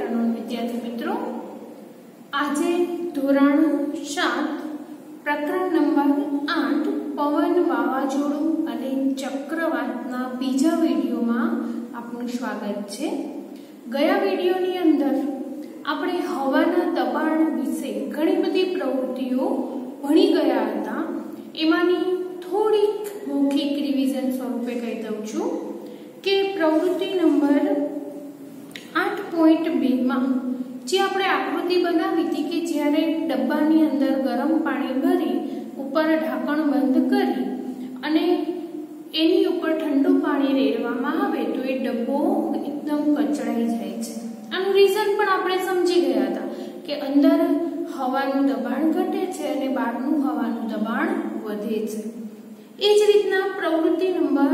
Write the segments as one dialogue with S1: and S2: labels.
S1: Afternoon विद्यार्थी मित्रों। આજે ધોરણ 7 પ્રકરણ નંબર 8 પવન વાવાઝોડું અને ચક્રવાતના બીજા વિડિયોમાં આપનું સ્વાગત છે। ગયા વિડિયોની અંદર આપણે હવાના દબાણ વિશે ઘણી બધી પ્રવૃત્તિઓ ભણી ગયા હતા। એમાંની થોડીક મૌખિક રિવિઝન સ્વરૂપે કહી દઉં છું કે પ્રવૃત્તિ નંબર 8.2 માં જે આપણે આકૃતિ બનાવી હતી કે જ્યારે ડબ્બાની અંદર ગરમ પાણી ભરી ઉપર ઢાંકણ બંધ કરી અને એની ઉપર ઠંડુ પાણી રેડવામાં આવે તો એ ડબ્બો એકદમ કચડાઈ જાય છે। આનું રીઝન પણ આપણે સમજી ગયા હતા કે અંદર હવાનું દબાણ ઘટે છે અને બહારનું હવાનું દબાણ વધે છે। એ જ રીતના પ્રવૃત્તિ નંબર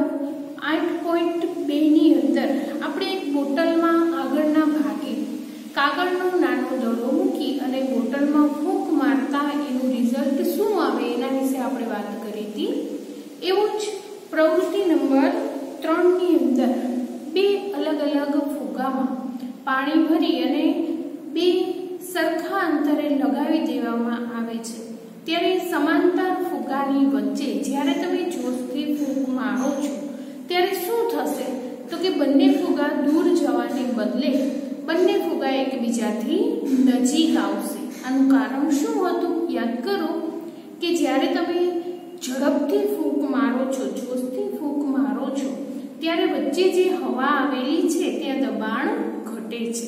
S1: 8.2 ની અંદર આપણે એક બોટલમાં આગળના ભાગે કાગળનો નાનો દડો મૂકી અને બોટલમાં ફૂંક મારતા એનું રિઝલ્ટ શું આવે એના વિશે આપણે વાત કરી હતી। એવું જ પ્રવૃત્તિ નંબર 3 ની અંદર બે અલગ અલગ ફુગ્ગામાં પાણી ભરી અને બે સરખા અંતરે લગાવી દેવામાં આવે છે। ત્યારે સમાંતર ફુગ્ગાની વચ્ચે જ્યારે તમે જોશથી ફૂંક મારો છો ત્યારે શું થશે તો કે બંને ફુગ્ગા દૂર જવાને બદલે બંને ફુગ્ગા એકબીજાથી નજીક આવશે। આનું કારણ શું હતું યાદ કરો કે જ્યારે તમે ઝડપથી ફૂંક મારો છો, જોશથી ફૂંક મારો છો ત્યારે વચ્ચે જે હવા આવેલી છે ત્યાં દબાણ ઘટે છે।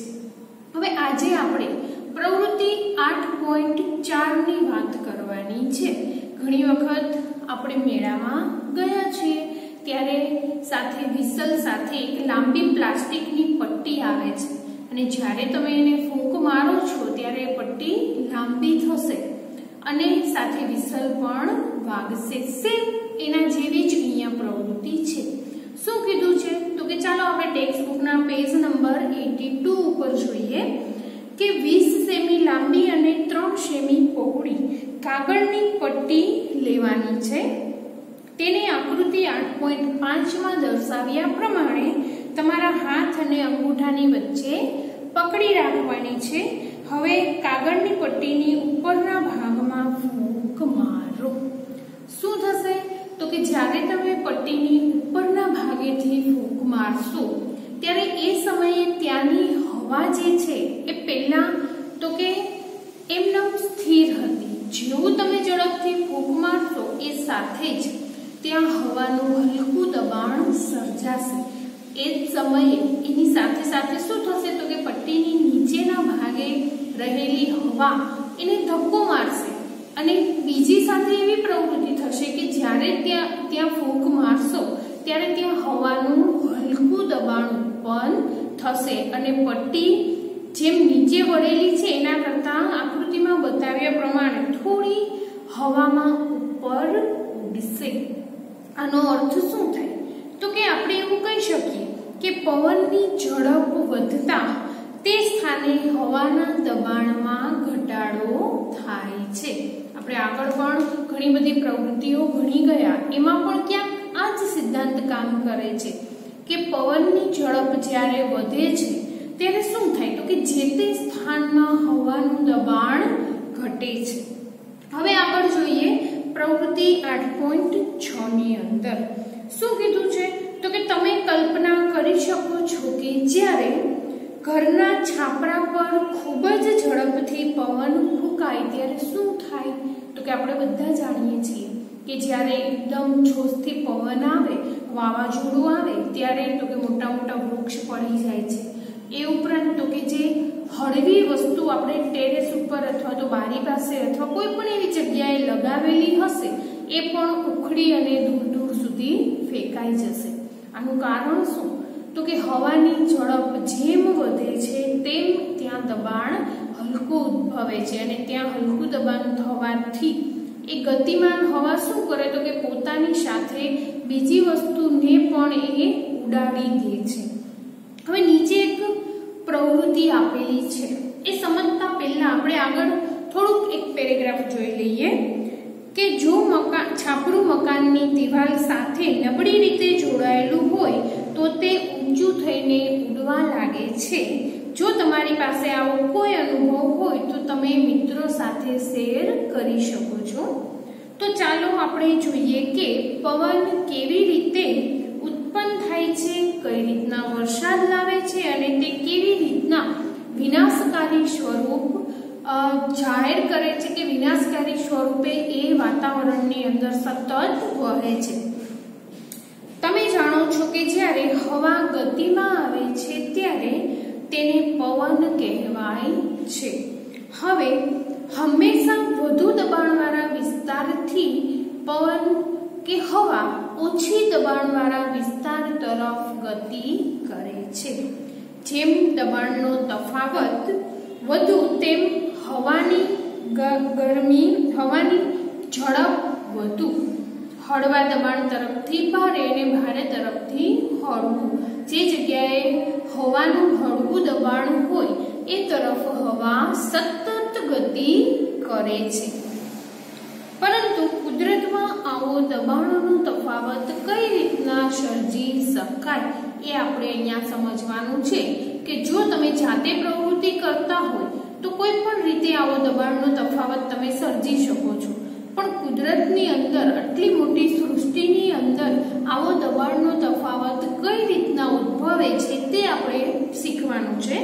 S1: હવે આજે આપણે પ્રવૃત્તિ 8.4 ની વાત કરવાની છે। ઘણી વખત આપણે મેળામાં ગયા છીએ ત્યારે સાથે વિસલ સાથે એક લાંબી પ્લાસ્ટિકની પટ્ટી આવે છે અને જ્યારે તમે એને ફૂંક મારો છો ત્યારે પટ્ટી લાંબી થશે અને સાથે વિસલ પણ વાગશે। સેમ એના જેવી જ અહીંયા પ્રવૃત્તિ છે। શું કીધું છે તો કે ચાલો આપણે ટેક્સ્ટ બુકના પેજ નંબર 82 ઉપર જોઈએ કે 20 સેમી લાંબી અને 3 સેમી પહોળી કાગળની પટ્ટી લેવાની છે। તેને આકૃતિ 8.5 માં દર્શાવ્યા પ્રમાણે તમારા હાથ અને અંગૂઠાની વચ્ચે પકડી રાખવાની છે। હવે કાગળની પટ્ટીની ઉપરના ભાગમાં ફૂંક મારો। શું થશે તો કે જ્યારે તમે પટ્ટીની ઉપરના ભાગેથી ફૂંક મારશો ત્યારે એ સમયે ત્યાંની હવા જે છે એ પહેલા તો કે એમનેમ સ્થિર હતી। જેવું તમે ઝડપથી ફૂંક મારશો એ સાથે જ ત્યાં હવાનું હલકું દબાણ સર્જાશે। એ જ સમયે એની સાથે સાથે શું થશે તો કે પટ્ટીની નીચેના ભાગે રહેલી હવા એને ધક્કો મારશે અને બીજી સાથે એવી પ્રવૃત્તિ થશે કે જ્યારે ત્યાં ફૂંક મારશો ત્યારે ત્યાં હવાનું હલકું દબાણ ઉત્પન્ન થશે અને પટ્ટી જેમ નીચે વળેલી છે એના કરતાં આકૃતિમાં બતાવ્યા પ્રમાણે થોડી હવામાં ઉપર ઉડશે। આનો અર્થ શું થાય તો કે આપણે એવું કહી શકીએ કે પવનની ઝડપ વધતા તે સ્થાને હવાના દબાણમાં ઘટાડો થાય છે। આપણે આગળ પણ ઘણી બધી પ્રવૃત્તિઓ ભણી ગયા એમાં પણ ક્યાંક આ જ સિદ્ધાંત કામ કરે છે કે પવનની ઝડપ જ્યારે વધે છે ત્યારે શું થાય તો કે જે તે સ્થાનમાં હવાનું દબાણ ઘટે છે। હવે આગળ જોઈએ પ્રવૃત્તિ 8.6 ની અંદર શું કીધું છે તો કે તમે કલ્પના કરી શકો છો કે જ્યારે ઘરના છાપરા પર ખૂબ જ ઝડપથી પવન ફૂંકાય ત્યારે શું થાય તો કે આપણે બધા જાણીએ છીએ કે જ્યારે એકદમ જોશથી પવન આવે, વાવાઝોડું આવે ત્યારે તો કે મોટા મોટા વૃક્ષ પડી જાય છે। એ ઉપરાંત તો કે જે હળવી વસ્તુ આપણે ટેરેસ ઉપર અથવા તો બારી પાસે અથવા કોઈ પણ એવી જગ્યાએ લગાવેલી હશે એ પણ ઉખડી અને દૂર દૂર સુધી ફેંકાઈ જશે। આનું કારણ શું તો કે હવાની ઝડપ જેમ વધે છે તેમ ત્યાં દબાણ હલકું ઉદ્ભવે છે અને ત્યાં હલકું દબાણ થવાથી એ ગતિમાન હવા શું કરે તો કે પોતાની સાથે બીજી વસ્તુને પણ એ ઉડાડી દે છે। હવે નીચે એક પ્રવૃત્તિ આપેલી છે એ સમજતા પહેલા આપણે આગળ થોડુંક એક પેરેગ્રાફ જોઈ લઈએ કે જો છાપરું મકાનની દિવાલ સાથે નબળી રીતે જોડાયેલું હોય તો તે ઊંચું થઈને ઉડવા લાગે છે। જો તમારી પાસે આવો કોઈ અનુભવ હોય તો તમે મિત્રો સાથે શેર કરી શકો છો. તો ચાલો આપણે જોઈએ કે પવન કેવી રીતે ઉત્પન્ન થાય છે, કઈ રીતના વરસાદ લાવે છે અને તે કેવી રીતના વિનાશકારી સ્વરૂપ જાહેર કરે છે કે વિનાશકારી સ્વરૂપે એ વાતાવરણની અંદર સતત વહે છે. તમે જાણો છો કે જ્યારે હવા ગતિમાં આવે છે ત્યારે તેને પવન કહેવાય છે. હવે હંમેશા વધુ દબાણવાળા વિસ્તારથી પવન કે હવા ઓછી દબાણવાળા વિસ્તાર તરફ ગતિ કરે છે. જેમ દબાણનો તફાવત વધુ તેમ હવાની ઝડપ વધુ. હળવા દબાણ તરફથી ભારે અને ભારે તરફથી હળવું. જે જગ્યાએ હવાનું હળવું દબાણ હોય એ તરફ હવા સતત ગતિ કરે છે. પરંતુ કુદરતમાં આવો દબાણનો તફાવત કઈ રીતના સર્જી શકાય એ આપણે અહીંયા સમજવાનું છે કે જો તમે જાતે પ્રવૃત્તિ કરતા હોય તો કોઈ પણ રીતે આવો દબાણનો તફાવત તમે સર્જી શકો છો. પણ કુદરતની અંદર આટલી મોટી સૃષ્ટિની અંદર આવો દબાણનો તફાવત કઈ રીતના ઉદ્ભવે છે તે આપણે શીખવાનું છે.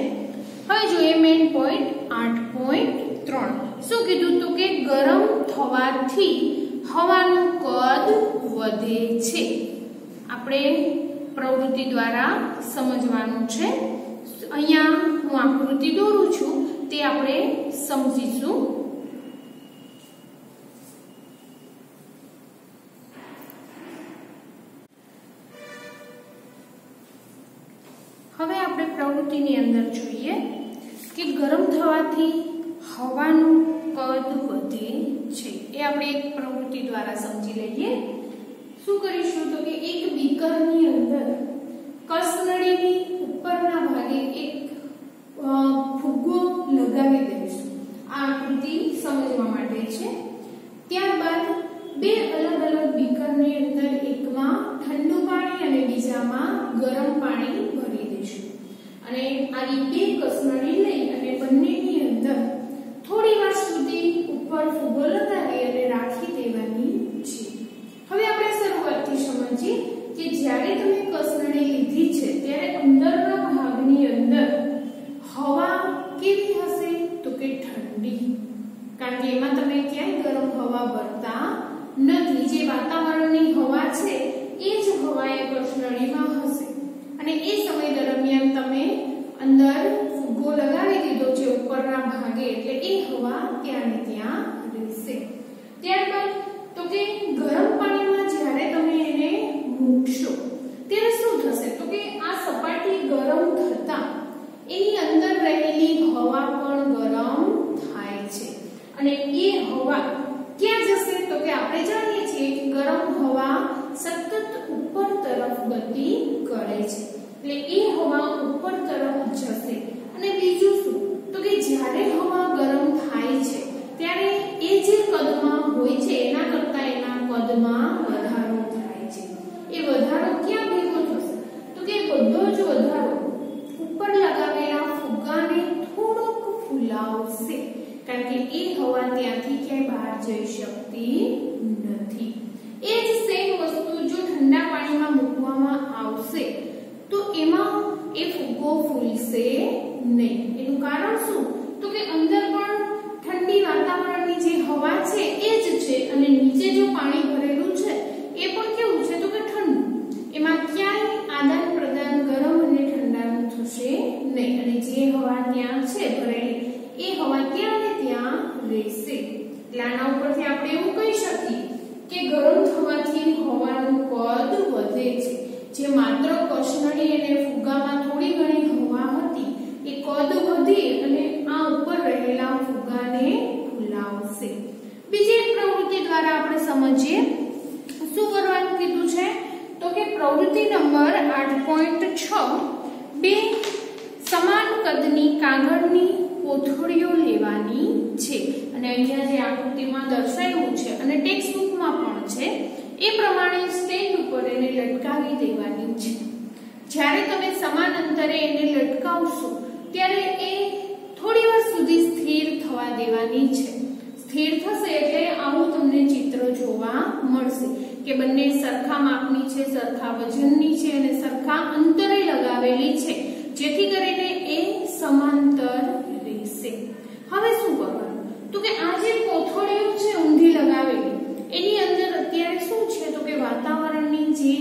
S1: હવે જોઈએ મેઇન પોઈન્ટ 8.3. શું કીધું તો કે ગરમ થવાથી હવાનું કદ વધે છે. આપણે પ્રવૃત્તિ દ્વારા સમજવાનું છે. અહીંયા હું આકૃતિ દોરું છું તે આપણે સમજીશું. હવે આપણે પ્રવૃત્તિની અંદર જોઈએ કે ગરમ થવાથી હવાનું કદ વધે છે. એ આપણે એક પ્રવૃત્તિ દ્વારા સમજી લઈએ. શું કરીશું તો કે એક બીકરની અંદર કસનળીની ઉપરના ભાગે એક ફુગ્ગો લગાવી દઈશું. આ આકૃતિ સમજવા માટે છે. ત્યારબાદ બે અલગ અલગ બીકરની અંદર એકમાં ઠંડુ પાણી અને બીજામાં ગરમ પાણી ભરી દઈશું. અને આવી બે કસનળી લઈ અને બંનેની અંદર થોડી વાર સુધી ઉપર ફુગ્ગો લગાવી અને રાખી દેવાની છે. હવે આપણે શરૂઆતથી સમજીએ કે જ્યારે તમે કસનળી લીધી છે ત્યારે અંદરના ભાગની અંદર હવા કેવી હશે તો કે ઠંડી. કારણ કે એમાં તમે ક્યાંય ગરમ હવા ભરતા નથી. જે વાતાવરણની હવા છે એ જ હવા એ કસનળીમાં હશે. અને એ સમય દરમિયાન તમે અંદર ફુગ્ગો લગાવી દીધો છે ઉપરના ભાગે એટલે એ હવા ત્યાં ને ત્યાં રહેશે. ત્યારબાદ તો કે ગરમ પાણીમાં જ્યારે તમે એને મૂકશો ત્યારે શું થશે તો કે આ સપાટી ગરમ થતા એની અંદર રહેલી હવા પણ ગરમ થાય છે. અને એ હવા ક્યાં જશે તો કે આપણે જાણીએ છીએ કે ગરમ હવા સતત ઉપર તરફ ગતિ કરે છે. એટલે એ હવા ઉપર તરફ જશે. અને બીજું શું તો કે જ્યારે હવા ગરમ થાય છે ત્યારે એ જે કદમાં હોય છે એના કરતા એના કદમાં વધારો થાય છે. એ વધારો ક્યાં ભેગો થશે તો કે બધો જ વધારો ઉપર લગાવેલા ફુગ્ગાને થોડોક ફૂલાવશે. કારણ કે એ હવા ત્યાંથી ક્યાંય બહાર જઈ શકતી નથી. એ જ સેમ વસ્તુ જો ઠંડા પાણીમાં મૂકવામાં આવશે તો એમાં એ ફુગ્ગો ફૂલશે નહીં. એનું કારણ શું તો કે અંદર પણ ઠંડી વાતાવરણની જે હવા છે એ જ છે અને નીચે જો પાણી ભરેલું છે એ પણ કેવું છે તો કે ઠંડુ. એમાં ક્યાંય આદાન પ્રદાન ગરમ અને ઠંડાનું થશે નહીં. અને જે હવા ત્યાં છે ભરેલી એ હવા ત્યાં ને ત્યાં રહેશે. એટલે આના ઉપરથી આપણે એવું કહી શકીએ કે ગરમ થવાથી હવાનું કદ વધે છે. જે માત્ર કસનળી અને ફુગ્ગામાં થોડી ઘણી હવા હતી એ કદ વધી અને આ ઉપર રહેલા ફુગ્ગાને ફૂલાવશે. બીજી એક પ્રવૃત્તિ દ્વારા આપણે સમજીએ શું કરવાનું કીધું છે તો કે પ્રવૃત્તિ નંબર 8.6 બે સમાન કદની કાગળની કોથળીઓ લેવાની છે. અને અહીંયા જે આકૃતિમાં દર્શાવ્યું છે અને ટેક્સ્ટ બુકમાં પણ છે એ પ્રમાણે સ્ટેન્ડ ઉપર એને લટકાવી દેવાની છે. જ્યારે તમે સમાન અંતરે એને લટકાવશો ત્યારે એ થોડી વાર સુધી સ્થિર થવા દેવાની છે. સ્થિર થશે એટલે આવું તમને ચિત્ર જોવા મળશે કે બંને સરખા માપની છે, સરખા વજનની છે અને સરખા અંતરે લગાવેલી છે, જેથી કરીને એ સમાંતર રહેશે. હવે શું કરવાનું? તો કે આ જે કોથળીઓ છે ઊંધી લગાવેલી, એની અંદર અત્યારે શું છે તો કે વાતાવરણની જે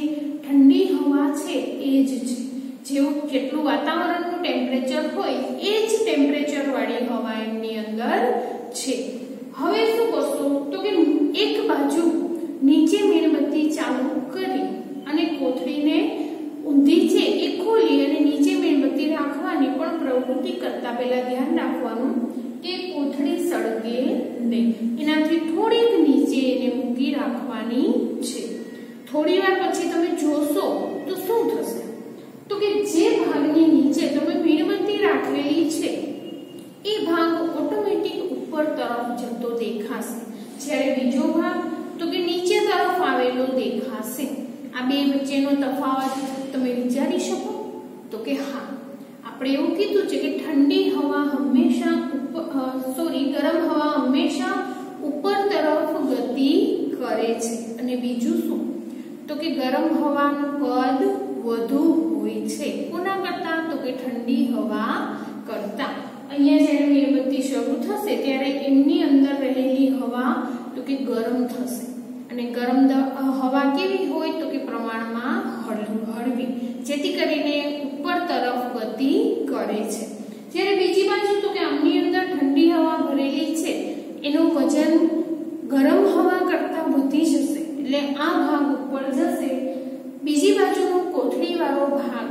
S1: ઠંડી હવા છે એ જ છે. જેવું જેટલું વાતાવરણનું ટેમ્પરેચર હોય એ જ ટેમ્પરેચર વાળી હવા એમની અંદર છે. હવે શું કરશો તો કે એક બાજુ નીચે મીણબત્તી ચાલુ કરી અને કોથળીને ઊંધી છે એ ખોલી અને નીચે મીણબત્તી રાખવાની, પણ પ્રવૃત્તિ કરતા પહેલા ધ્યાન રાખવાનું કે કોથળી સળગે નહીં. એનાથી થોડીક નીચે એને મૂકી રાખવાની છે. થોડી વાર પછી તમે જોશો તો શું થશે તો કે જે ભાગની નીચે તમે મીણબત્તી રાખેલી છે એ ભાગ ઓટોમેટિક ઉપર તરફ જતો દેખાશે, જ્યારે બીજો ભાગ તો કે નીચે તરફ આવેલો દેખાશે. આ બે વચ્ચેનો તફાવત તમે વિચારી શકો? તો કે હા, આપણે એવું કીધું છે કે ઠંડી હવા હંમેશા ગરમ હવા હંમેશા ઉપર તરફ ગતિ કરે છે. અને બીજું શું તો કે ગરમ હવાનું કદ વધુ હોય છે. કોના કરતા? તો કે ઠંડી હવા કરતા. અહીંયા જ્યારે મીણબત્તી શરૂ થશે ત્યારે એમની અંદર રહેલી હવા તો કે ગરમ થશે, અને ગરમ હવા કેવી હોય તો કે પ્રમાણમાં હળવી, જેથી કરીને ઉપર તરફ ગતિ કરે છે. જ્યારે બીજી બાજુ તો કે આમની અંદર ઠંડી હવા ભરેલી છે, એનું વજન ગરમ હવા કરતા વધી જશે, એટલે આ ભાગ ઉપર જશે. બીજી બાજુનો કોથળી વાળો ભાગ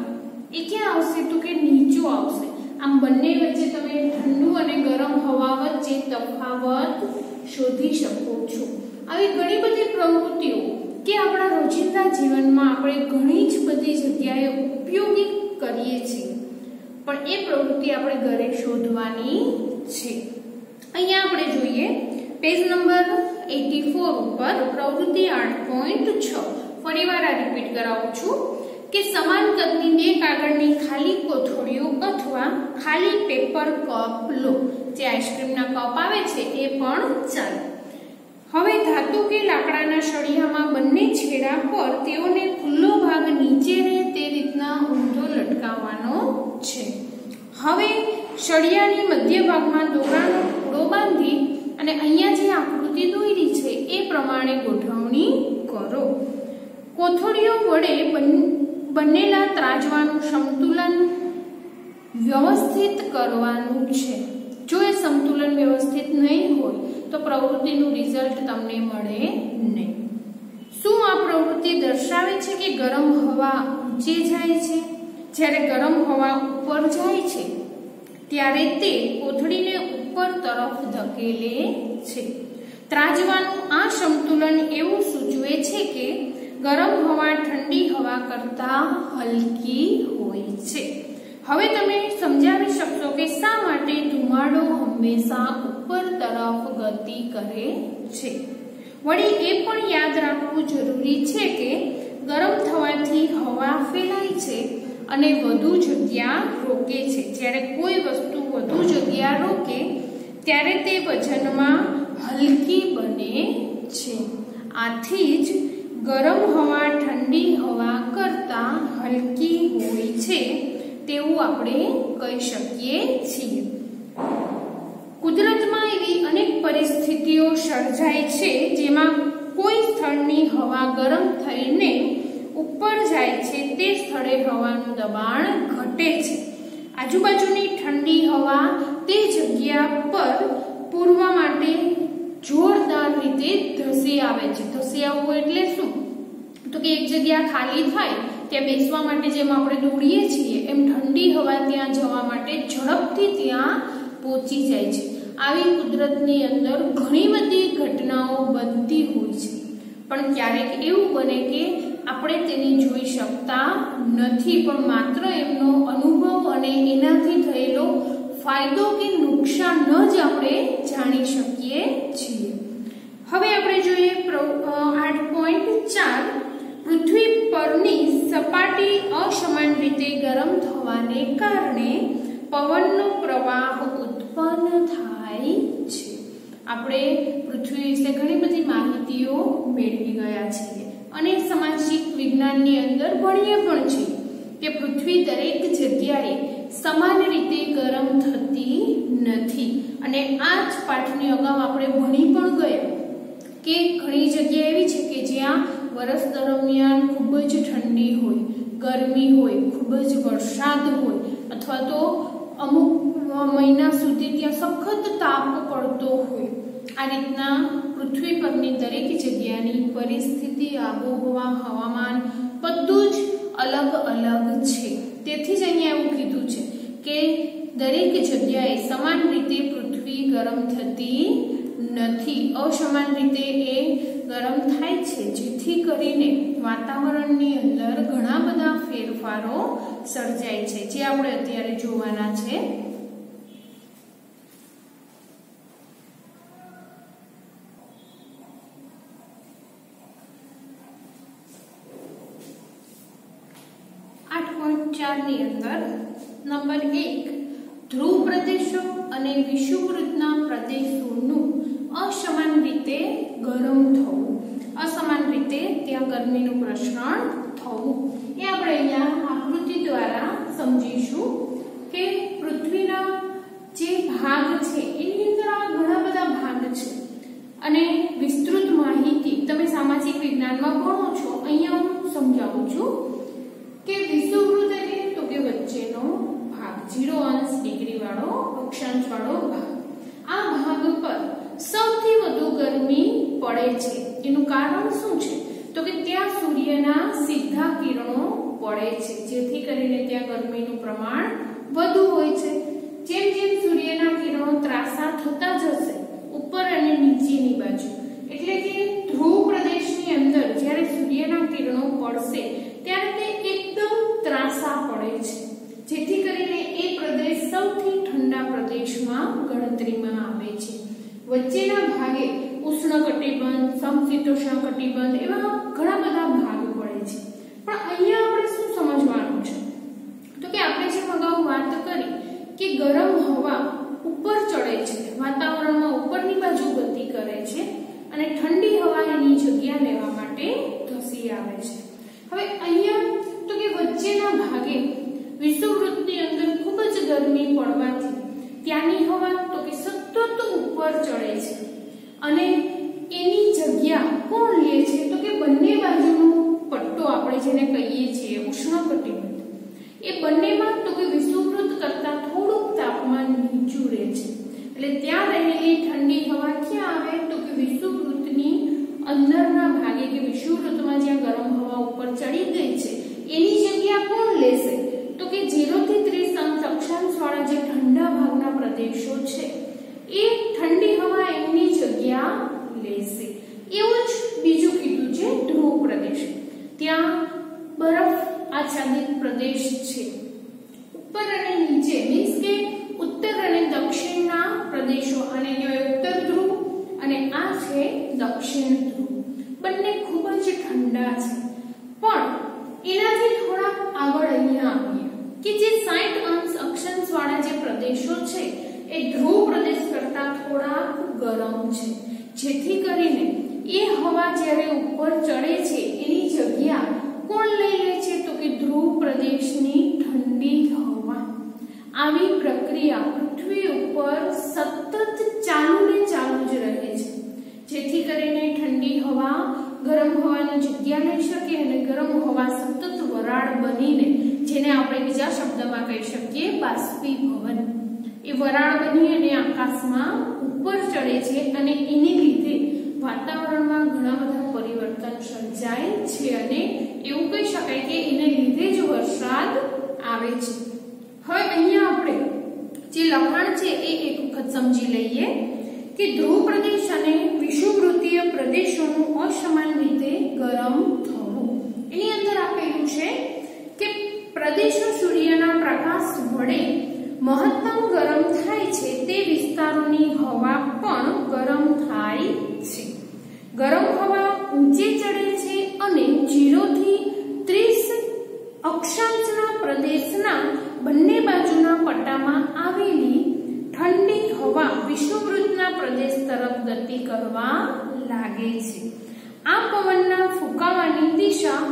S1: એ ક્યાં આવશે તો કે નીચો આવશે. આમ બંને વચ્ચે તમે ઠંડુ અને ગરમ હવા વચ્ચે તફાવત શોધી શકો છો. આવી ઘણી બધી પ્રવૃત્તિઓ કે આપણા રોજિંદા જીવનમાં આપણે ઘણી જ બધી જગ્યાએ ઉપયોગી કરીએ છીએ, પણ એ પ્રવૃત્તિ આપણે ઘરે શોધવાની છે. અહીંયા આપણે જોઈએ પેજ નંબર 84 ઉપર પ્રવૃત્તિ 8.6. ફરીવાર આ રિપીટ કરાવું છું કે સમાન કદની બે કાગળની ખાલી કોથળીઓ અથવા ખાલી પેપર કપ લો. જે આઈસ્ક્રીમના કપ આવે છે એ પણ ચાલે. હવે ધાતુ કે લાકડાના સળિયામાં બંને છેડા પર તેઓને ખુલ્લો ભાગ નીચે રહે તે રીતના ઊંધો લટકાવવાનો છે. હવે સળિયાની મધ્ય ભાગમાં દોરાનો પૂડો બાંધી અને અહીંયા જે આકૃતિ દોરી છે એ પ્રમાણે ગોઠવણી કરો. કોથળીઓ વડે બનેલા ત્રાજવાનું સંતુલન વ્યવસ્થિત કરવાનું છે. જો એ સંતુલન વ્યવસ્થિત નહીં હોય તો પ્રવૃત્તિનું રિઝલ્ટ તમને મળે નહીં. શું આ પ્રવૃત્તિ દર્શાવે છે કે ગરમ હવા ઊંચે જાય છે? જ્યારે ગરમ હવા ઉપર જાય છે ત્યારે તે કોથળીને ઉપર તરફ ધકેલે છે. ત્રાજવાનું આ સંતુલન એવું સૂચવે છે કે ગરમ હવા ઠંડી હવા કરતા હલકી હોય છે. હવે તમે સમજાવી શકશો કે શા માટે ધુમાડો હંમેશા ઉપર તરફ ગતિ કરે છે. વળી એ પણ યાદ રાખવું જરૂરી છે કે ગરમ થવાથી હવા ફેલાય છે અને વધુ જગ્યા રોકે છે. જ્યારે કોઈ વસ્તુ વધુ જગ્યા રોકે ત્યારે તે વજનમાં હલકી બને છે. આથી જ ગરમ હવા ઠંડી હવા કરતા હલકી હોય છે તેવું આપણે કહી શકીએ છીએ. કુદરતમાં એવી અનેક પરિસ્થિતિઓ સર્જાય છે જેમાં કોઈ સ્થળની હવા ગરમ થઈને ઉપર જાય છે, તે સ્થળે હવાનું દબાણ ઘટે છે. આજુબાજુની ઠંડી હવા તે જગ્યા પર પૂરવા માટે જોરદાર રીતે ધસી આવે છે. ધસી આવવું એટલે શું તો કે એક જગ્યા ખાલી થાય ત્યાં બેસવા માટે જેમ આપણે દોડીએ છીએ એમ ઠંડી હવા ત્યાં જવા માટે ઝડપથી ત્યાં પહોંચી જાય છે. આવી કુદરતની અંદર ઘણી બધી ઘટનાઓ બનતી હોય છે, પણ ક્યારેક એવું બને કે આપણે તેની જોઈ શકતા નથી, પણ માત્ર એમનો અનુભવ અને એનાથી થયેલો ફાયદો કે નુકસાન જ આપણે જાણી શકીએ છીએ. હવે આપણે જોઈએ 8.4. પૃથ્વી પરની સપાટી અસમાન રીતે ગરમ થવાને કારણે પવનનો પ્રવાહ ઉત્પન્ન થાય છે। આપણે પૃથ્વી વિશે ઘણી બધી માહિતીઓ મેળવી ગયા છીએ અને સામાજિક વિજ્ઞાનની અંદર ભણીએ પણ છીએ કે પૃથ્વી દરેક જગ્યાએ સમાન રીતે ગરમ થતી નથી અને આ જ પાઠની અગાઉ આપણે ભણી પણ ગયા કે ઘણી જગ્યા એવી છે કે જ્યાં વર્ષ દરમિયાન ખૂબ જ ઠંડી હોય, ગરમી હોય, ખૂબ જ વરસાદ હોય અથવા તો અમુક મહિના સુધી ત્યાં સખત તાપ પડતો હોય। આ રીતના પૃથ્વી પરની દરેક જગ્યાની પરિસ્થિતિ, આબોહવા, હવામાન બધું જ અલગ અલગ છે। તેથી જ અહીંયા એવું કીધું છે કે દરેક જગ્યાએ સમાન રીતે પૃથ્વી ગરમ થતી નથી, અસમાન રીતે એ ગરમ થાય છે, જેથી કરીને વાતાવરણની અંદર ઘણા બધા ફેરફારો સર્જાય છે, જે આપણે અત્યારે જોવાના છે। ની અંદર નંબર 1 ધ્રુવ પ્રદેશો અને વિષુવવૃત્તના પ્રદેશોનું અસમાન રીતે ગરમ થવું, અસમાન રીતે ત્યાં ગરમીનું પ્રસરણ થવું એ આપણે અહીંયા આકૃતિ દ્વારા સમજીશું કે પૃથ્વીના જે ભાગ છે એની અંદર આ ઘણા બધા ભાગ છે અને વિસ્તૃત માહિતી તમે સામાજિક વિજ્ઞાનમાં ભણો છો। અહીંયા હું સમજાવું છું કે વિષુવવૃત્ત એટલે તો કે વચ્ચેનો ભાગ 0 ડિગ્રી વાળો અક્ષાંશ વાળો ભાગ, આ ભાગ પર સૌથી વધુ ગરમી પડે છે। એનું કારણ શું છે તો કે ત્યાં સૂર્યના સીધા કિરણો પડે છે, જેથી કરીને ત્યાં ગરમીનું પ્રમાણ વધુ હોય છે। જેમ જેમ સૂર્યના કિરણો ત્રાસા થતા જશે ઉપર અને નીચેની બાજુ, એટલે કે ધ્રુવ પ્રદેશની અંદર જ્યારે સૂર્યના કિરણો પડશે ત્યારે તે એકદમ ત્રાસા પડે છે, જેથી કરીને એ પ્રદેશ સૌથી ઠંડા પ્રદેશમાં ગણતરીમાં આવે છે। વચ્ચેના ભાગે ઉષ્ણકટિબંધ, સમશીતોષ્ણ કટિબંધ એવા ઘણા બધા ભાગ પડે છે। પણ અહીંયા આપણે શું સમજવાનું છે તો કે આપણે જેમ અગાઉ વાત કરી કે ગરમ હવા ઉપર ચડે છે, વાતાવરણમાં ઉપરની બાજુ ગતિ કરે છે અને ઠંડી હવા એની જગ્યા લેવા માટે ધસી આવે છે। હવે અહીંયા તો કે વચ્ચેના ભાગે વિષુવવૃત્તની અંદર ખૂબ જ ગરમી પડવાથી ત્યાંની હવા તો કે સતત ઉપર ચડે છે અને એની જગ્યા કોણ લે છે તો કે બંને બાજુનો પટ્ટો આપણે જેને કહીએ છીએ ઉષ્ણકટિબંધ, એ બંનેમાં તો કે વિષુવવૃત્ત કરતા થોડુંક તાપમાન નીચું રહે છે, એટલે ત્યાં રહેલી ઠંડી હવા ક્યાં આવે તો કે વિષુવવૃત્તની અંદરના ભાગે કે વિષુવવૃત્તમાં જ્યાં ગરમ હવા ઉપર ચડી ગઈ છે એની જગ્યા કોણ લેશે તો કે 0 થી 30 અક્ષાંશ વાળા જે ઠંડા ભાગના પ્રદેશો છે એ ઠંડી હવા એમની જગ્યા લેશે। એવું જ બીજું કીધું છે ધ્રુવ પ્રદેશ, ત્યાં બરફ આચ્છાદિત પ્રદેશ છે, ઉપર અને નીચે મીન્સ કે ઉત્તર અને દક્ષિણના પ્રદેશો, અને કહેવાય ઉત્તર ધ્રુવ અને આ છે દક્ષિણ ધ્રુવ, બંને ખૂબ જ ઠંડા છે। પણ એનાથી થોડા આગળ અહીંયા આવીએ કે જે 60 અક્ષાંશ વાળા જે પ્રદેશો છે એ ધ્રુવ પ્રદેશ કરતા થોડા ગરમ છે, જેથી કરીને એ હવા જ્યારે ઉપર ચડે છે એની જગ્યા કોણ લઈ લે છે તો કે ધ્રુવ પ્રદેશની ઠંડી હવા। આવી પ્રક્રિયા પૃથ્વી ઉપર સતત ચાલુ ને ચાલુ જ રહે છે, જેથી કરીને ઠંડી હવા ગરમ હવાની જગ્યા લઈ શકે અને ગરમ હવા સતત વરાળ બનીને, જેને આપણે બીજા શબ્દમાં કહી શકીએ બાષ્પીભવન, એ વરાળ બની અને આકાશમાં ઉપર ચડે છે અને એને લીધે વાતાવરણમાં ઘણા બધા પરિવર્તન સર્જાય છે અને એવું કહી શકાય કે એને લીધે જ વરસાદ આવે છે। હવે અહીંયા આપણે જે લખાણ છે એ એક વખત સમજી લઈએ કે ધ્રુવ પ્રદેશ અને વિષુવવૃત્તીય પ્રદેશોનું અસમાન રીતે ગરમ થવું। એની અંદર આપેલું છે કે પ્રદેશો સૂર્યના પ્રકાશ વડે મહત્તમ ગરમ થાય છે તે વિસ્તારોની હવા પણ ગરમ થાય છે। ગરમ હવા ઊંચે ચડે છે અને 0 થી 30 અક્ષાંશના પ્રદેશના બંને બાજુના પટ્ટામાં વિષુવવૃત્તના પ્રદેશ તરફ ગતિ કરવા લાગે છે। આ પવનના ફૂંકાવાની દિશા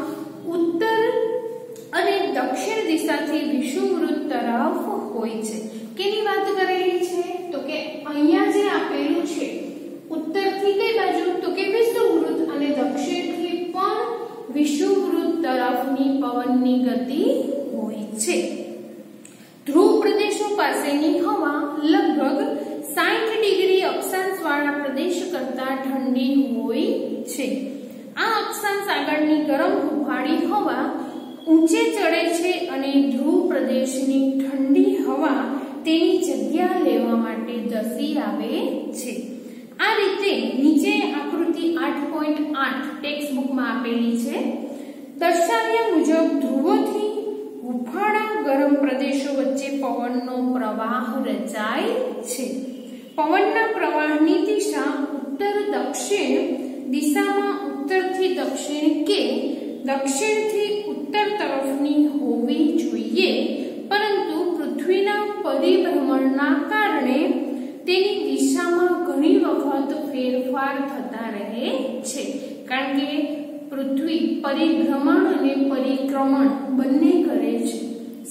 S1: ઉત્તર અને દક્ષિણ દિશાથી વિષુવવૃત્ત તરફ હોય છે। કેની વાત કરેલી છે? તો કે અહીંયા જે આપેલું છે ઉત્તરથી કઈ બાજુ? તો કે વિષુવવૃત્ત, અને દક્ષિણથી પણ વિષુવવૃત્ત તરફની પવનની ગતિ હોય છે। ધ્રુવ પ્રદેશો પાસેની હવા લગભગ 60 ડિગ્રી અક્ષાંશ વાળા પ્રદેશ કરતા ઠંડી હોય છે। આ અક્ષાંશ આગળની ગરમ હુફાળી હવા ઊંચે ચડે છે અને ધ્રુવ પ્રદેશની ઠંડી હવા તેની જગ્યા લેવા માટે ધસી આવે છે। આ રીતે નીચે આકૃતિ 8.8 ટેક્સ્ટ બુકમાં આપેલી છે। દર્શાવ્યા મુજબ ધ્રુવોથી હુફાળા ગરમ પ્રદેશો વચ્ચે પવનનો પ્રવાહ રચાય છે। પવનના પ્રવાહની દિશા ઉત્તર દક્ષિણ દિશામાં ઉત્તરથી દક્ષિણ કે દક્ષિણથી ઉત્તર તરફની હોવી જોઈએ, પરંતુ પૃથ્વીના પરિભ્રમણના કારણે તેની દિશામાં ઘણી વખત ફેરફાર થતા રહે છે। કારણ કે પૃથ્વી પરિભ્રમણ અને પરિક્રમણ બંને કરે છે।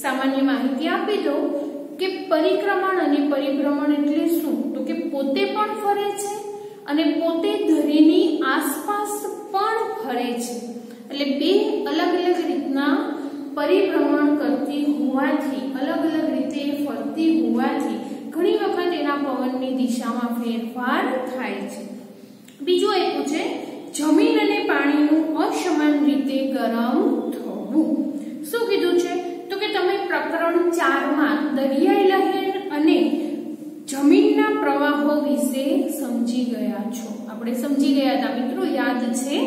S1: સામાન્ય માહિતી આપી દો કે પરિક્રમણ અને પરિભ્રમણ એટલે શું? તો કે પોતે પણ ફરે છે અને પોતે ધરીની આસપાસ પણ ફરે છે। એટલે બે અલગ અલગ રીતના પરિભ્રમણ કરતી હોવાથી, અલગ અલગ રીતે ફરતી હોવાથી ઘણી વખત એના પવનની દિશામાં ફેરફાર થાય છે। બીજું આપ્યું છે જમીન અને પાણીનું અસમાન રીતે ગરમ થવું। શું કીધું છે? તો કે તમે પ્રકરણ 4 માં દરિયાઈ લહેર અને જમીનના પ્રવાહો વિશે સમજી ગયા છો। આપણે સમજી ગયા હતા મિત્રો, યાદ છે?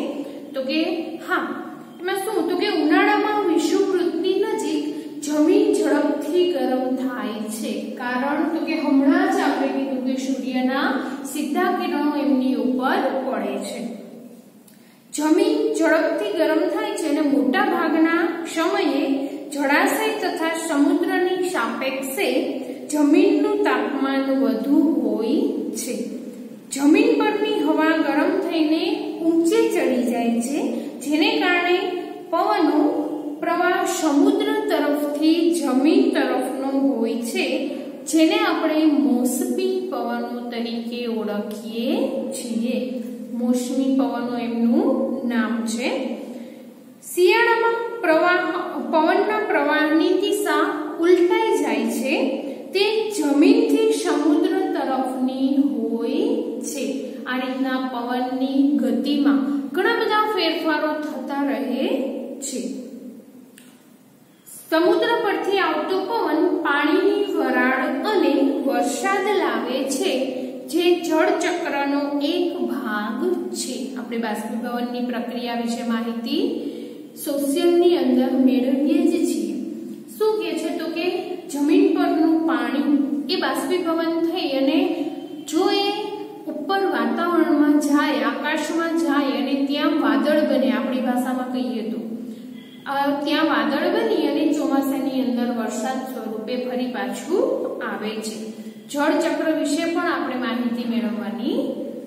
S1: તો કે હા, એમાં શું? તો કે ઉનાળામાં વિષુવવૃત્તની નજીક જમીન ઝડપથી ગરમ થાય છે। કારણ તો કે હમણાં જ આપણે કીધું કે સૂર્યના સીધા કિરણો એમની ઉપર પડે છે। જમીન ઝડપથી ગરમ થાય છે અને મોટા ભાગના સમયે જળાશય તથા સમુદ્રની સાપેક્ષે જમીનનું તાપમાન વધુ હોય છે। જમીન પરની હવા ગરમ થઈને ઊંચે ચડી જાય છે, જેને કારણે પવનનો પ્રવાહ સમુદ્ર તરફથી જમીન તરફનો હોય છે, જેને આપણે મોસમી પવનો તરીકે ઓળખીએ છીએ। મોસમી પવનો એમનું નામ છે। શિયાળામાં પવનના પ્રવાહની દિશા ઉલટાઈ જાય છે, તે જમીનથી સમુદ્ર તરફની હોય છે। આ રીતના પવનની ગતિમાં ઘણા બધા ફેરફારો થતા રહે છે। સમુદ્ર પરથી આવતો પવન પાણીની વરાળ અને વરસાદ લાવે છે, જે જળ ચક્રનો એક ભાગ છે। આપણે બાષ્પીભવનની પ્રક્રિયા વિશે માહિતી સોશિયલની અંદર મેળવીએ જ છીએ। શું કહે છે? તો કે જમીન પરનું પાણી એ બાષ્પીભવન થઈ અને જો એ ઉપર વાતાવરણમાં જાય, આકાશમાં જાય અને ત્યાં વાદળ બને, આપણી ભાષામાં કહીએ તો ત્યાં વાદળ બની અને ચોમાસાની અંદર વરસાદ સ્વરૂપે ફરી પાછું આવે છે। જળ ચક્ર વિશે પણ આપણે માહિતી મેળવવાની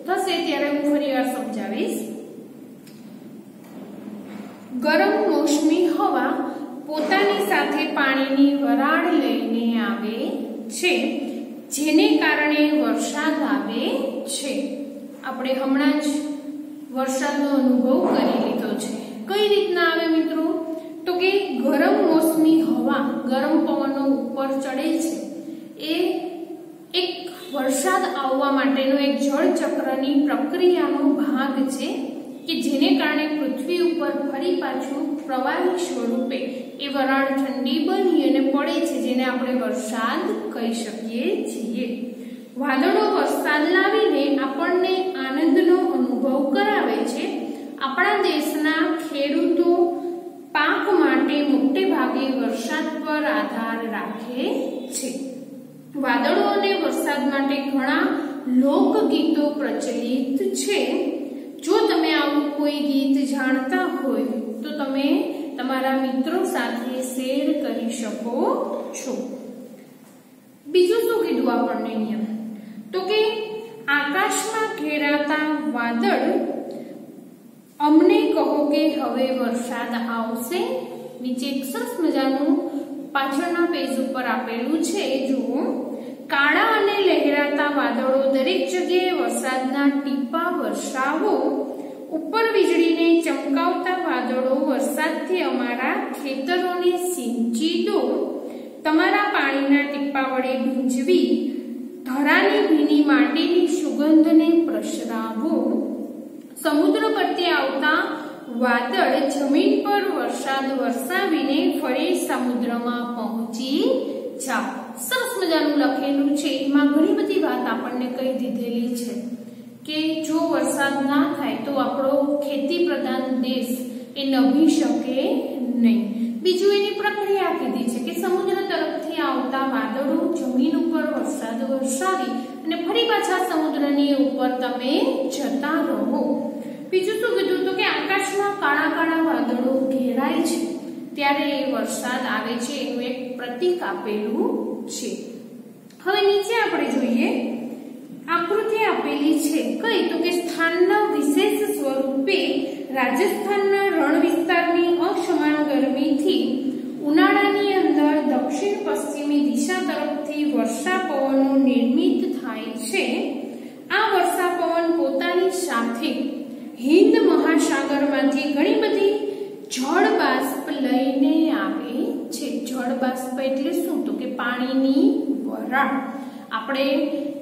S1: થશે, ત્યારે હું ફરીવાર સમજાવીશ। ગરમ મોસમી હવા પોતાની સાથે પાણીની વરાળ લઈને આવે છે, જેને કારણે વરસાદ આવે છે। આપણે હમણાં જ વરસાદનો અનુભવ કરી લીધો છે। કઈ રીતના આવે મિત્રો? તો કે ગરમ મોસમી હવા, ગરમ પવનો ઉપર ચડે છે, એ એક વરસાદ આવવા માટેનો એક જળ ચક્રની પ્રક્રિયાનો ભાગ છે કે જેને કારણે પૃથ્વી ઉપર ફરી પાછું પ્રવાહી સ્વરૂપે એ વરાળ ઠંડી બની અને પડે છે, જેને આપણે વરસાદ કહી શકીએ છીએ। વાદળો વરસાદ લાવીને આપણને આનંદનો અનુભવ કરાવે છે। આપણા દેશના ખેડૂતો પાક માટે મોટે ભાગે વરસાદ પર આધાર રાખે છે। વાદળો અને વરસાદ માટે ઘણા લોકગીતો પ્રચલિત છે। જો તમે આવું કોઈ ગીત જાણતા હોય તો તમે તમારા મિત્રો સાથે શેર કરી શકો છો। બીજું શું કીધું આપણને નિયમ? તો કે લહેરાતા વાદળ અમને કહો કે હવે વરસાદ આવશે। નીચે એક સરસ મજાનું પાછળના પેજ ઉપર આપેલું છે, જુઓ। કાળા અને લહેરાતા વાદળો દરેક જગ્યાએ વરસાદના ટીપા વર્ષાવો। ઉપર વીજળીને ચમકાવતા વાદળો વરસાદથી અમારા ખેતરોને સિંચી દો। તમારા પાણીના ટીપા વડે ગુંજવી ધરાની ભીની માટીની સુગંધને પ્રસરાવો। સમુદ્ર પરથી આવતા વાદળ જમીન પર વરસાદ વરસાવીને ફરી સમુદ્રમાં પહોંચી જાઓ। સરસ મજાનું લખેલું છે, એમાં ઘણી બધી વાત આપણને કહી દીધેલી છે કે જો વરસાદ ના થાય તો આપણો ખેતી પ્રધાન દેશ એ નભી શકે નહીં। બીજું એની પ્રક્રિયા કીધી છે કે સમુદ્ર તરફથી આવતા વાદળો જમીન ઉપર વરસાદ વરસાવી અને ફરી પાછા સમુદ્રની ઉપર તમે જતા રહો। બીજું શું કીધું તો કે આકાશમાં કાળા કાળા વાદળો ઘેરાય છે ત્યારે વરસાદ આવે છે એનું એક પ્રતીક આપેલું છે। હવે નીચે આપણે જોઈએ, આકૃતિ આપેલી છે કઈ તો કે સ્થાનના વિશેષ સ્વરૂપે રાજસ્થાનના રણ વિસ્તારની અસમાન ગરમીથી ઉનાળાની અંદર દક્ષિણ પશ્ચિમી દિશા તરફથી વર્ષા પવનો નિર્મિત થાય છે। આ વર્ષા પવન પોતાની સાથે હિન્દ મહાસાગરમાંથી ઘણી બધી જળ બાષ્પ લઈને આવે છે। જળ બાષ્પ એટલે શું તો કે પાણીની વરાળ। આપણે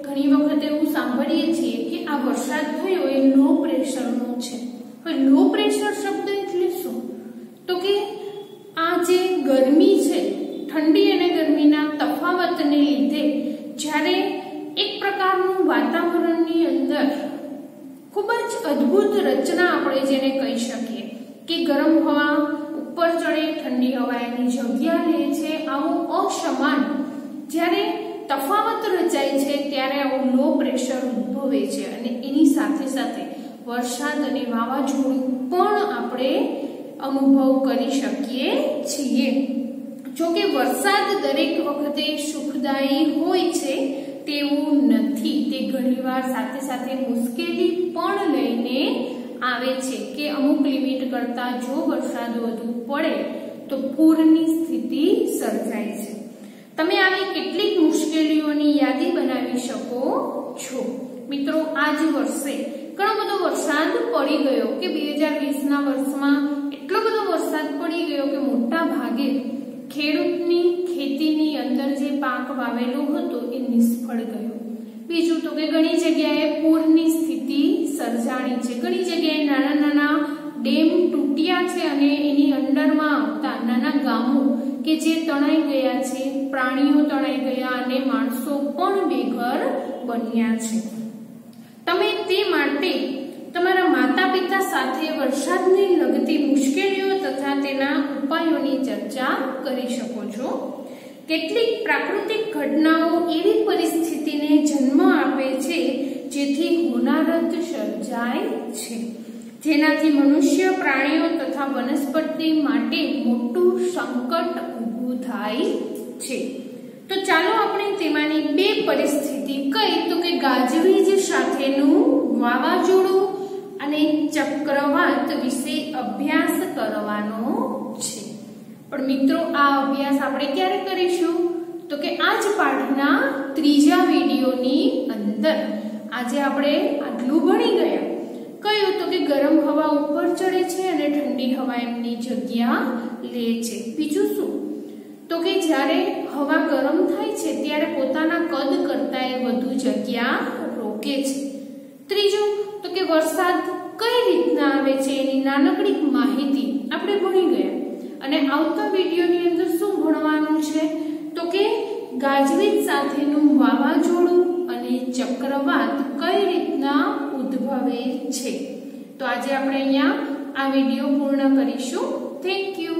S1: ઘણી વખત એવું સાંભળીએ છીએ કે આ વરસાદ થયો એ લો પ્રેશરનો છે। હવે લો પ્રેશર શબ્દ એટલે શું તો કે આ જે ગરમી છે, ઠંડી અને ગરમીના તફાવતને લીધે જ્યારે એક પ્રકારનું વાતાવરણની અંદર ખૂબ જ અદ્ભુત રચના આપણે જેને કહી શકીએ કે ગરમ હવા ઉપર ચડે, ઠંડી હવા એની જગ્યા લે છે, આવું અસમાન જ્યારે તફાવત રચાય છે ત્યારે આવું લો પ્રેશર ઉદ્ભવે છે અને એની સાથે સાથે વરસાદ અને વાવાઝોડું પણ આપણે અનુભવ કરી શકીએ છીએ। જો કે વરસાદ દરેક વખતે સુખદાયી હોય છે તેવું નથી, તે ઘણીવાર સાથે સાથે મુશ્કેલી પણ લઈને આવે છે કે અમુક લિમિટ કરતા જો વરસાદ વધુ પડે તો પૂરની સ્થિતિ સર્જાય છે। તમે આવી કેટલીક મુશ્કેલીઓની યાદી બનાવી શકો છો। મિત્રો, આ જ વર્ષે ઘણો બધો વરસાદ પડી ગયો કે 2020ના વર્ષમાં એટલો બધો વરસાદ પડી ગયો કે મોટા ભાગે ખેડૂતની ખેતીની અંદર જે પાક વાવેલો હતો એ નિષ્ફળ ગયો। બીજું તો કે ઘણી જગ્યાએ પૂરની સ્થિતિ સર્જાણી છે, ઘણી જગ્યાએ નાના નાના ડેમ તૂટ્યા છે અને એની અંડરમાં આવતા નાના ગામો કે જે તણાઈ ગયા છે, પ્રાણીઓ તણાઈ ગયા અને માણસો પણ બેઘર બન્યા છે। તમે તે માટે તમારા માતા પિતા સાથે વરસાદને લગતી મુશ્કેલીઓ તથા તેના ઉપાયોની ચર્ચા કરી શકો છો। કેટલીક પ્રાકૃતિક ઘટનાઓ એવી પરિસ્થિતિને જન્મ આપે છે જેથી હોનારત સર્જાય છે, જેનાથી મનુષ્ય, પ્રાણીઓ તથા વનસ્પતિ માટે મોટું સંકટ ઊભું થાય છે। તો ચાલો આપણે તેમાંની બે પરિસ્થિતિ કઈ તો કે ગાજવીજ સાથેનું વાવાઝોડું અને ચક્રવાત વિશે અભ્યાસ કરવાનો છે। પણ મિત્રો, આ અભ્યાસ આપણે ક્યારે કરીશું તો કે આ જ પાઠના ત્રીજા વિડીયોની અંદર। આજે આપણે આટલું ભણી ગયા। કયું તો કે ગરમ હવા ઉપર ચડે છે અને ઠંડી હવા એમની જગ્યા લે છે। બીજું શું તો કે જ્યારે હવા ગરમ થાય છે ત્યારે પોતાના કદ કરતા એ વધુ જગ્યા રોકે છે। ત્રીજું તો કે વરસાદ કઈ રીતના આવે છે એની નાનકડી માહિતી આપણે ભણી ગયા અને આવતા વિડીયોની અંદર શું ભણવાનું છે તો કે ગાજવીજ સાથેનું વાવાઝોડું અને ચક્રવાત કઈ રીતના ઉદ્ભવે છે। તો આજે આપણે અહીંયા આ વિડીયો પૂર્ણ કરીશું। Thank you.